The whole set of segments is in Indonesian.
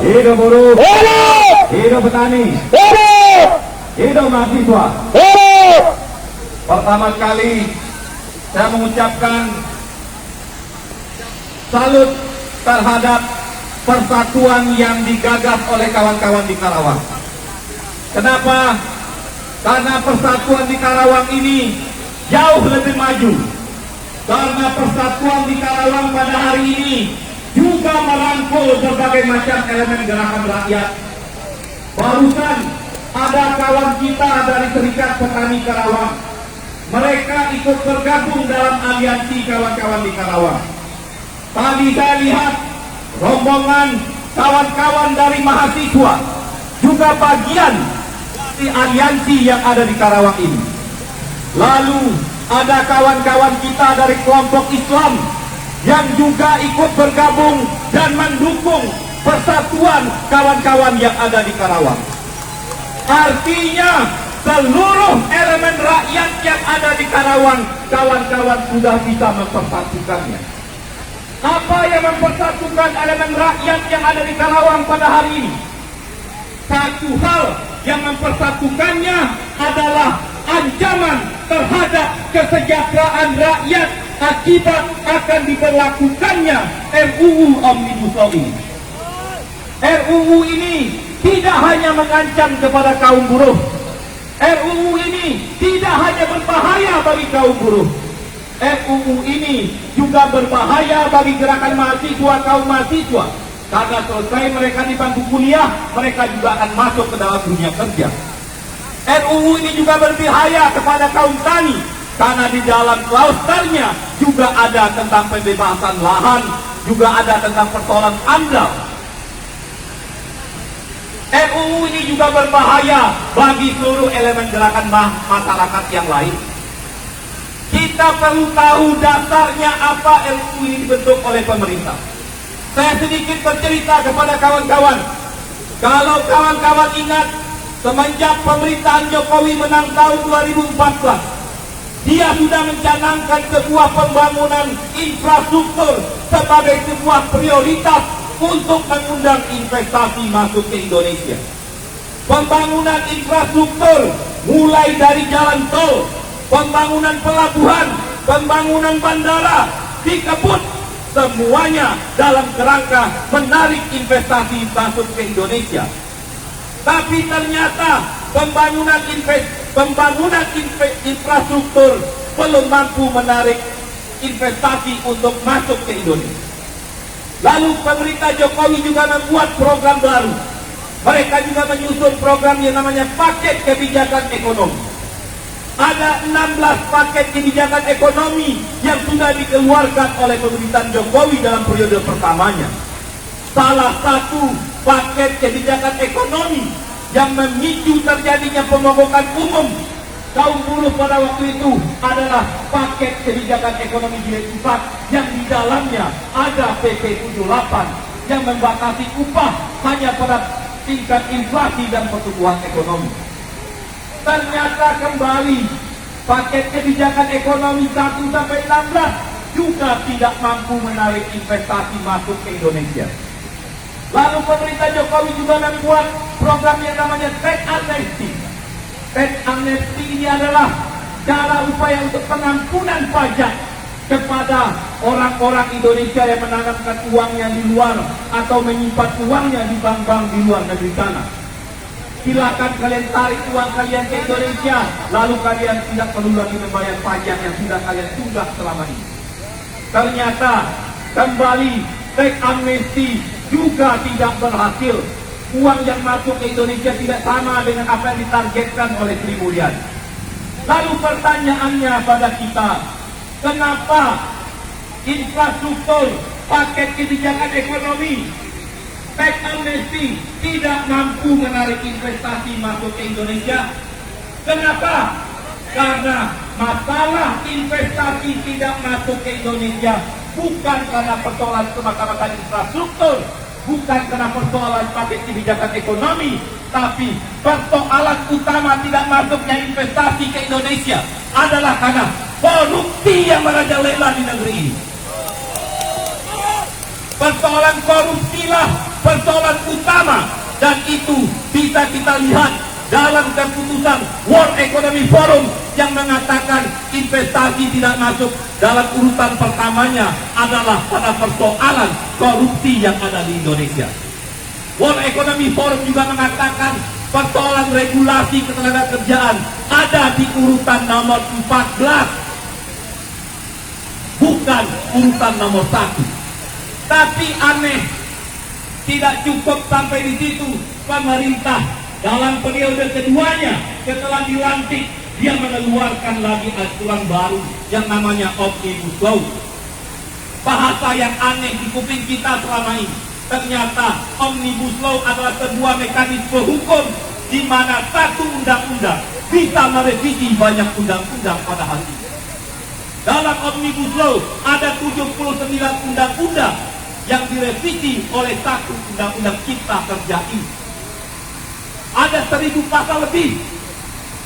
Hidup buruh. Hidup! Hidup petani. Hidup! Hidup mahasiswa. Hidup! Pertama kali saya mengucapkan salut terhadap persatuan yang digagas oleh kawan-kawan di Karawang. Kenapa? Karena persatuan di Karawang ini jauh lebih maju. Karena persatuan di Karawang pada hari ini juga merangkul berbagai macam elemen gerakan rakyat. Barusan ada kawan kita dari Serikat Petani Karawang. Mereka ikut bergabung dalam aliansi kawan-kawan di Karawang. Tadi saya lihat rombongan kawan-kawan dari mahasiswa juga bagian dari aliansi yang ada di Karawang ini. Lalu ada kawan-kawan kita dari kelompok Islam yang juga ikut bergabung dan mendukung persatuan kawan-kawan yang ada di Karawang. Artinya seluruh elemen rakyat yang ada di Karawang, kawan-kawan sudah bisa mempersatukannya. Apa yang mempersatukan elemen rakyat yang ada di Karawang pada hari ini? Satu hal yang mempersatukannya adalah ancaman terhadap kesejahteraan rakyat akibat akan diberlakukannya RUU Omnibus Law ini. RUU ini tidak hanya mengancam kepada kaum buruh. RUU ini tidak hanya berbahaya bagi kaum buruh. RUU ini juga berbahaya bagi gerakan mahasiswa, kaum mahasiswa. Karena selesai mereka di bangku kuliah, mereka juga akan masuk ke dalam dunia kerja. RUU ini juga berbahaya kepada kaum tani, karena di dalam klausternya juga ada tentang pembebasan lahan, juga ada tentang persoalan AMDAL. RUU ini juga berbahaya bagi seluruh elemen gerakan masyarakat yang lain. Kita perlu tahu dasarnya apa RUU ini dibentuk oleh pemerintah. Saya sedikit bercerita kepada kawan-kawan. Kalau kawan-kawan ingat, semenjak pemerintahan Jokowi menang tahun 2014, dia sudah mencanangkan sebuah pembangunan infrastruktur sebagai sebuah prioritas untuk mengundang investasi masuk ke Indonesia. Pembangunan infrastruktur mulai dari jalan tol, pembangunan pelabuhan, pembangunan bandara, dikebut, semuanya dalam kerangka menarik investasi masuk ke Indonesia. Tapi ternyata pembangunan infrastruktur belum mampu menarik investasi untuk masuk ke Indonesia. Lalu pemerintah Jokowi juga membuat program baru. Mereka juga menyusun program yang namanya paket kebijakan ekonomi. Ada 16 paket kebijakan ekonomi yang sudah dikeluarkan oleh pemerintahan Jokowi dalam periode pertamanya. Salah satu paket kebijakan ekonomi yang memicu terjadinya pemogokan umum kaum buruh pada waktu itu adalah paket kebijakan ekonomi jilid 4 yang di dalamnya ada PP 78 yang membatasi upah hanya pada tingkat inflasi dan pertumbuhan ekonomi. Ternyata kembali paket kebijakan ekonomi 1 sampai 16 juga tidak mampu menarik investasi masuk ke Indonesia. Lalu pemerintah Jokowi juga membuat program yang namanya tax amnesty. Tax amnesty ini adalah cara upaya untuk pengampunan pajak kepada orang-orang Indonesia yang menanamkan uangnya di luar atau menyimpan uangnya di bank-bank di luar negeri sana. Silakan kalian tarik uang kalian ke Indonesia, lalu kalian tidak perlu lagi membayar pajak yang sudah kalian tunggak selama ini. Ternyata kembali tax amnesty juga tidak berhasil. Uang yang masuk ke Indonesia tidak sama dengan apa yang ditargetkan oleh Sri Mulyani. Lalu pertanyaannya pada kita, kenapa infrastruktur, paket kebijakan ekonomi, tax amnesty tidak mampu menarik investasi masuk ke Indonesia? Kenapa? Karena masalah investasi tidak masuk ke Indonesia bukan karena persoalan semata-mata infrastruktur, bukan karena persoalan paket kebijakan ekonomi, tapi persoalan utama tidak masuknya investasi ke Indonesia adalah karena korupsi yang merajalela di negeri ini. Persoalan korupsilah persoalan utama bersama, dan itu bisa kita lihat dalam keputusan World Economic Forum yang mengatakan investasi tidak masuk dalam urutan pertamanya adalah pada persoalan korupsi yang ada di Indonesia. World Economic Forum juga mengatakan persoalan regulasi ketenagakerjaan ada di urutan nomor 14, bukan urutan nomor 1. Tapi aneh, tidak cukup sampai di situ. Pemerintah dalam periode keduanya setelah dilantik, dia mengeluarkan lagi aturan baru yang namanya Omnibus Law. Bahasa yang aneh di kuping kita selama ini. Ternyata Omnibus Law adalah sebuah mekanisme hukum di mana satu undang-undang bisa merevisi banyak undang-undang pada hari ini. Dalam Omnibus Law ada 79 undang-undang yang direvisi oleh satu undang-undang cipta kerja ini. Ada 1000 pasal lebih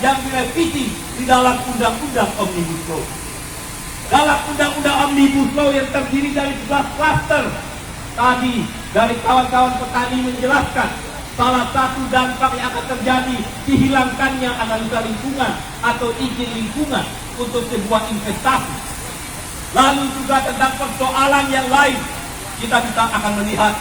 yang direvisi di dalam undang-undang Omnibus Law. Dalam undang-undang Omnibus Law yang terdiri dari 11 klaster, tadi dari kawan-kawan petani menjelaskan salah satu dampak yang akan terjadi dihilangkannya analisa lingkungan atau izin lingkungan untuk sebuah investasi. Lalu juga tentang persoalan yang lain, kita akan melihat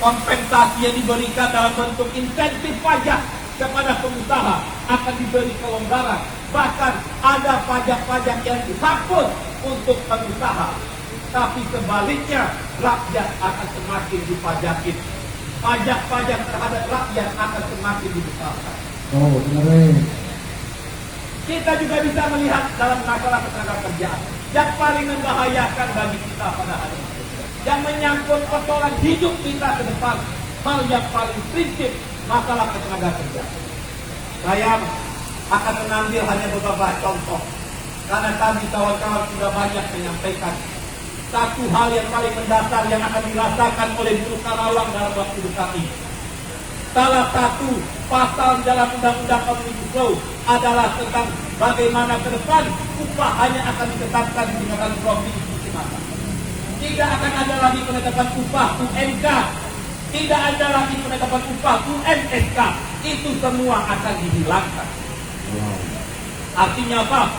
kompensasi yang diberikan dalam bentuk insentif pajak kepada pengusaha akan diberi kelonggaran. Bahkan ada pajak-pajak yang dihapus untuk pengusaha. Tapi sebaliknya, rakyat akan semakin dipajakin. Pajak-pajak terhadap rakyat akan semakin dibesarkan. Oh, benar. Kita juga bisa melihat dalam masalah ketenagakerjaan yang paling membahayakan bagi kita pada hari ini, yang menyangkut persoalan hidup kita ke depan, hal yang paling prinsip masalah ketenagakerjaan. Saya akan mengambil hanya beberapa contoh, karena tadi kawan-kawan sudah banyak menyampaikan satu hal yang paling mendasar yang akan dirasakan oleh buruh Karawang dalam waktu dekat ini. Salah satu pasal dalam Undang-Undang Omnibus Law adalah tentang bagaimana ke depan upah hanya akan ditetapkan di tingkatan provinsi semata. Tidak akan ada lagi penetapan upah UMK, tidak ada lagi penetapan upah UMSK. Itu semua akan dihilangkan. Artinya apa?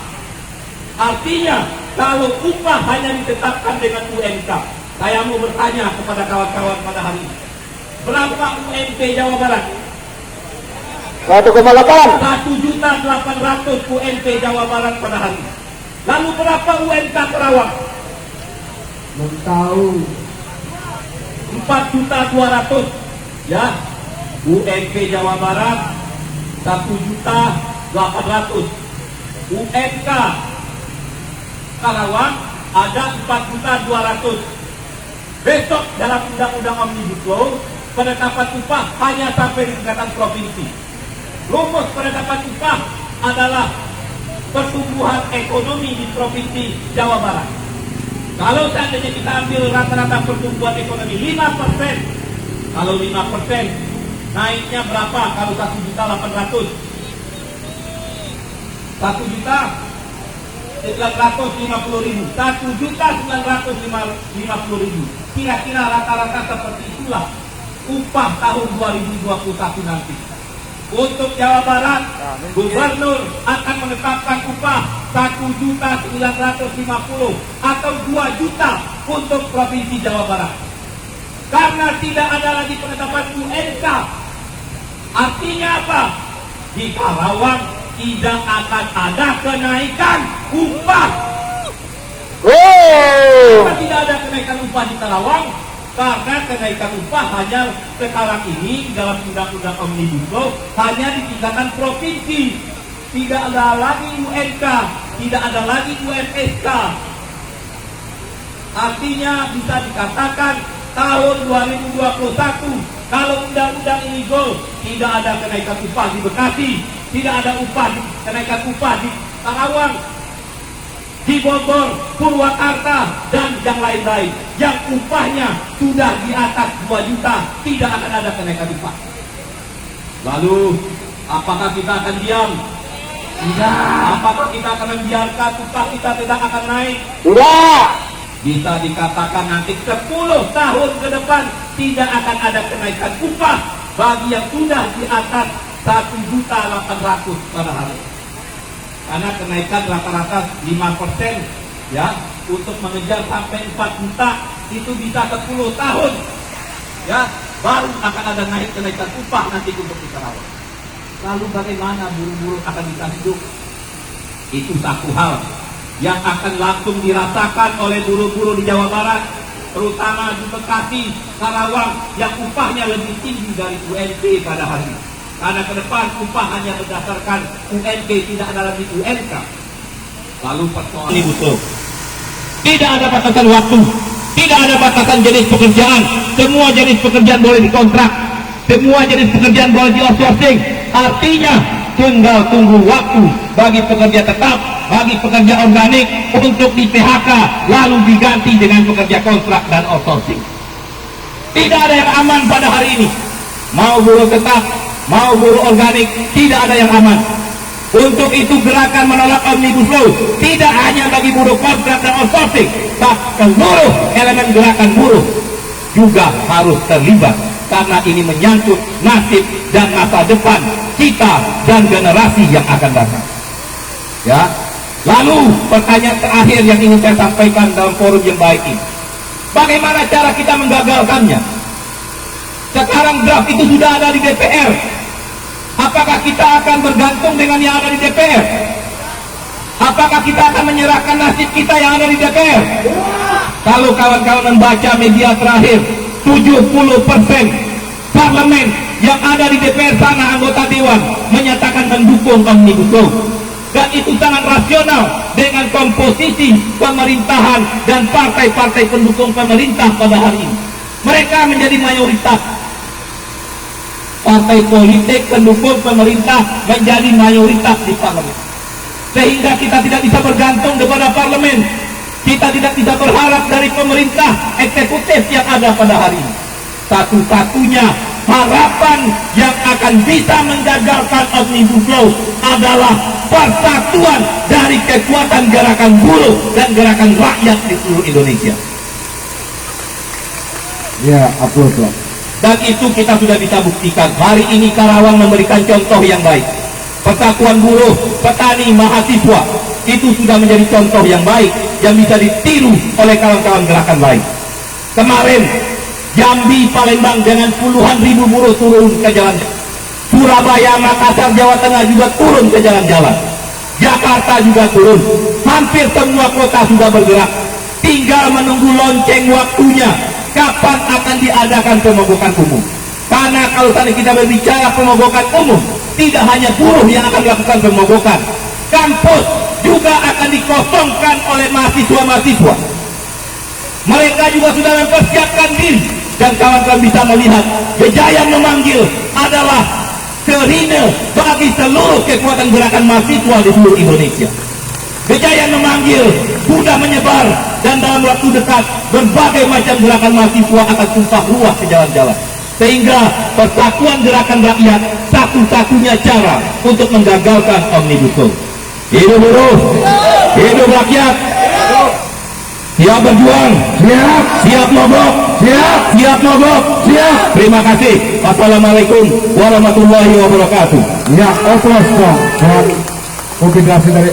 Artinya kalau upah hanya ditetapkan dengan UMK, saya mau bertanya kepada kawan-kawan pada hari ini, berapa UMP Jawa Barat? 1,8. 1.800.000 UMP Jawa Barat pada hari ini. Lalu berapa UMK Karawang? Belum tahu. 4.200.000 ya. UMP Jawa Barat 1.800.000. UMK Karawang ada 4.200.000. Besok dalam Undang-Undang Omnibus Law penetapan upah hanya sampai di tingkatan provinsi. Rumus penetapan upah adalah pertumbuhan ekonomi di provinsi Jawa Barat. Kalau seandainya kita ambil rata-rata pertumbuhan ekonomi 5%, kalau 5% naiknya berapa? Kalau 1.800.000, 1.950.000, 1.950.000. Kira-kira rata-rata seperti itulah upah tahun 2021 nanti. Untuk Jawa Barat, gubernur akan menetapkan upah 1.950.000 atau 2 juta untuk provinsi Jawa Barat. Karena tidak ada lagi penetapan UMK, artinya apa? Di Karawang tidak akan ada kenaikan upah. Kenapa tidak ada kenaikan upah di Karawang? Karena kenaikan upah hanya sekarang ini dalam Undang-Undang Omnibus Law hanya di tingkatan provinsi. Tidak ada lagi UMK, tidak ada lagi UMSK. Artinya bisa dikatakan tahun 2021 kalau undang-undang ini goal, tidak ada kenaikan upah di Bekasi, tidak ada kenaikan upah di Karawang, di Bogor, Purwakarta, dan yang lain-lain yang upahnya sudah di atas 2 juta, tidak akan ada kenaikan upah. Lalu apakah kita akan diam? Tidak. Apakah kita akan membiarkan upah kita tidak akan naik? Tidak. Bisa dikatakan nanti 10 tahun ke depan tidak akan ada kenaikan upah bagi yang sudah di atas 1.800.000 pada hari. Karena kenaikan rata-rata 5% ya, untuk mengejar sampai 4 juta itu bisa 10 tahun ya, baru akan ada kenaikan upah nanti untuk di Karawang. Lalu bagaimana buruh-buruh akan bisa hidup? Itu satu hal yang akan langsung dirasakan oleh buruh-buruh di Jawa Barat, terutama di Bekasi, Karawang yang upahnya lebih tinggi dari UMP pada hari ini. Karena ke depan upah hanya berdasarkan UMP, tidak ada lagi UMK. Lalu persoalan ini betul. Tidak ada batasan waktu, tidak ada batasan jenis pekerjaan. Semua jenis pekerjaan boleh dikontrak, semua jenis pekerjaan boleh di outsourcing. Artinya tinggal tunggu waktu bagi pekerja tetap, bagi pekerja organik untuk di PHK lalu diganti dengan pekerja kontrak dan outsourcing. Tidak ada yang aman pada hari ini. Mau buruh tetap, mau buruh organik, tidak ada yang aman. Untuk itu gerakan menolak Omnibus Law tidak hanya bagi buruh kontrak dan outsourcing, bahkan seluruh elemen gerakan buruh juga harus terlibat, karena ini menyangkut nasib dan masa depan kita dan generasi yang akan datang. Ya. Lalu pertanyaan terakhir yang ingin saya sampaikan dalam forum yang baik ini, bagaimana cara kita menggagalkannya? Sekarang draft itu sudah ada di DPR. Apakah kita akan bergantung dengan yang ada di DPR? Apakah kita akan menyerahkan nasib kita yang ada di DPR? Kalau kawan-kawan membaca media terakhir, 70% parlemen yang ada di DPR sana, anggota dewan, menyatakan mendukung Omnibus Law. Dan itu sangat rasional dengan komposisi pemerintahan dan partai-partai pendukung pemerintah pada hari ini. Mereka menjadi mayoritas. Partai politik pendukung pemerintah menjadi mayoritas di parlemen. Sehingga kita tidak bisa bergantung kepada parlemen. Kita tidak bisa berharap dari pemerintah eksekutif yang ada pada hari ini. Satu-satunya harapan yang akan bisa menggagalkan Omnibus Law adalah persatuan dari kekuatan gerakan buruh dan gerakan rakyat di seluruh Indonesia. Ya, upload lah. Dan itu kita sudah bisa buktikan. Hari ini Karawang memberikan contoh yang baik. Persatuan buruh, petani, mahasiswa, itu sudah menjadi contoh yang baik yang bisa ditiru oleh kawan-kawan gerakan lain. Kemarin Jambi, Palembang dengan puluhan ribu buruh turun ke jalan. Surabaya, Makassar, Jawa Tengah juga turun ke jalan-jalan. Jakarta juga turun. Hampir semua kota sudah bergerak. Tinggal menunggu lonceng waktunya. Kapan akan diadakan pemogokan umum? Karena kalau tadi kita berbicara pemogokan umum, tidak hanya buruh yang akan melakukan pemogokan, kampus juga akan dikosongkan oleh mahasiswa-mahasiswa. Mereka juga sudah mempersiapkan diri, dan kawan-kawan bisa melihat Gejayan memanggil adalah serine bagi seluruh kekuatan gerakan mahasiswa di seluruh Indonesia. Gejayan memanggil sudah menyebar, dan dalam waktu dekat berbagai macam gerakan mahasiswa akan tumpah ruah ke jalan-jalan. Sehingga persatuan gerakan rakyat satu-satunya cara untuk menggagalkan Omnibus Law. Hidup buruh, hidup rakyat, siap berjuang, siap, siap mogok, siap, siap mogok, siap. Terima kasih. Wassalamualaikum warahmatullahi wabarakatuh. Ya, oplos dong. Dan konfederasi dari